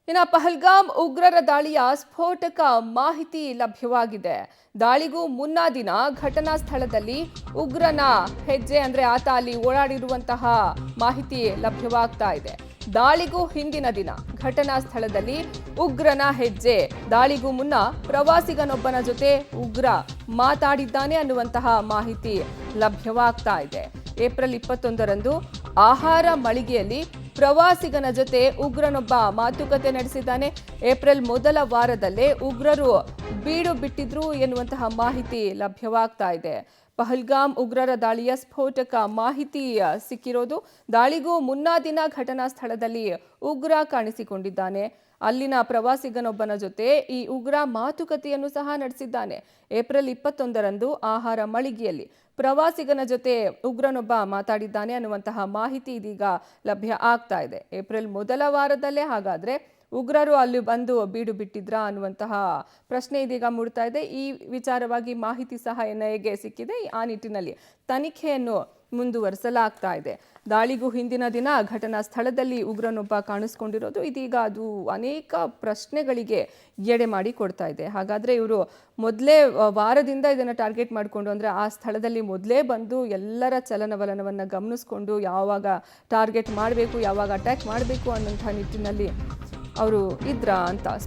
ಇನ್ನು ಪಹಲ್ಗಾಮ್ ಉಗ್ರರ ದಾಳಿಯ ಸ್ಫೋಟಕ ಮಾಹಿತಿ ಲಭ್ಯವಾಗಿದೆ. ದಾಳಿಗೂ ಮುನ್ನಾ ದಿನ ಘಟನಾ ಸ್ಥಳದಲ್ಲಿ ಉಗ್ರನ ಹೆಜ್ಜೆ ಅಂದ್ರೆ ಆತ ಅಲ್ಲಿ ಓಡಾಡಿರುವಂತಹ ಮಾಹಿತಿ ಲಭ್ಯವಾಗ್ತಾ ಇದೆ. ದಾಳಿಗೂ ಹಿಂದಿನ ದಿನ ಘಟನಾ ಸ್ಥಳದಲ್ಲಿ ಉಗ್ರನ ಹೆಜ್ಜೆ, ದಾಳಿಗೂ ಮುನ್ನ ಪ್ರವಾಸಿಗನೊಬ್ಬನ ಜೊತೆ ಉಗ್ರ ಮಾತಾಡಿದ್ದಾನೆ ಅನ್ನುವಂತಹ ಮಾಹಿತಿ ಲಭ್ಯವಾಗ್ತಾ ಇದೆ. ಏಪ್ರಿಲ್ 21ರಂದು ಆಹಾರ ಮಳಿಗೆಯಲ್ಲಿ ಪ್ರವಾಸಿಗನ ಜೊತೆ ಉಗ್ರನೊಬ್ಬ ಮಾತುಕತೆ ನಡೆಸಿದ್ದಾನೆ. ಏಪ್ರಿಲ್ ಮೊದಲ ವಾರದಲ್ಲೇ ಉಗ್ರರು ಬೀಡು ಬಿಟ್ಟಿದ್ರು ಎನ್ನುವಂತಹ ಮಾಹಿತಿ ಲಭ್ಯವಾಗ್ತಾ ಇದೆ. ಪಹಲ್ಗಾಮ್ ಉಗ್ರರ ದಾಳಿಯ ಸ್ಫೋಟಕ ಮಾಹಿತಿ ಸಿಕ್ಕಿರೋದು. ದಾಳಿಗೂ ಮುನ್ನಾ ದಿನ ಘಟನಾ ಸ್ಥಳದಲ್ಲಿ ಉಗ್ರ ಕಾಣಿಸಿಕೊಂಡಿದ್ದಾನೆ. ಅಲ್ಲಿನ ಪ್ರವಾಸಿಗನೊಬ್ಬನ ಜೊತೆ ಈ ಉಗ್ರ ಮಾತುಕತೆಯನ್ನು ಸಹ ನಡೆಸಿದ್ದಾನೆ. ಏಪ್ರಿಲ್ 21ರಂದು ಆಹಾರ ಮಳಿಗೆಯಲ್ಲಿ ಪ್ರವಾಸಿಗನ ಜೊತೆ ಉಗ್ರನೊಬ್ಬ ಮಾತಾಡಿದ್ದಾನೆ ಅನ್ನುವಂತಹ ಮಾಹಿತಿ ಇದೀಗ ಲಭ್ಯ ಆಗ್ತಾ ಇದೆ. ಏಪ್ರಿಲ್ ಮೊದಲ ವಾರದಲ್ಲೇ ಹಾಗಾದ್ರೆ ಉಗ್ರರು ಅಲ್ಲಿ ಬಂದು ಬೀಡು ಬಿಟ್ಟಿದ್ರಾ ಅನ್ನುವಂತಹ ಪ್ರಶ್ನೆ ಇದೀಗ ಮೂಡ್ತಾ ಇದೆ. ಈ ವಿಚಾರವಾಗಿ ಮಾಹಿತಿ ಸಹ ಎನ್ಐಎಗೆ ಸಿಕ್ಕಿದೆ. ಆ ನಿಟ್ಟಿನಲ್ಲಿ ತನಿಖೆಯನ್ನು ಮುಂದುವರಿಸಲಾಗ್ತಾ ಇದೆ. ದಾಳಿಗೂ ಹಿಂದಿನ ದಿನ ಘಟನಾ ಸ್ಥಳದಲ್ಲಿ ಉಗ್ರನೊಬ್ಬ ಕಾಣಿಸ್ಕೊಂಡಿರೋದು ಇದೀಗ ಅದು ಅನೇಕ ಪ್ರಶ್ನೆಗಳಿಗೆ ಎಡೆ ಮಾಡಿ ಕೊಡ್ತಾ ಇದೆ. ಹಾಗಾದ್ರೆ ಇವರು ಮೊದಲೇ ವಾರದಿಂದ ಇದನ್ನು ಟಾರ್ಗೆಟ್ ಮಾಡಿಕೊಂಡು ಅಂದ್ರೆ ಆ ಸ್ಥಳದಲ್ಲಿ ಮೊದಲೇ ಬಂದು ಎಲ್ಲರ ಚಲನವಲನವನ್ನು ಗಮನಿಸ್ಕೊಂಡು ಯಾವಾಗ ಟಾರ್ಗೆಟ್ ಮಾಡಬೇಕು, ಯಾವಾಗ ಅಟ್ಯಾಕ್ ಮಾಡಬೇಕು ಅನ್ನೋಂಥ ನಿಟ್ಟಿನಲ್ಲಿ ಅವರು ಇದ್ರಾ ಅಂತ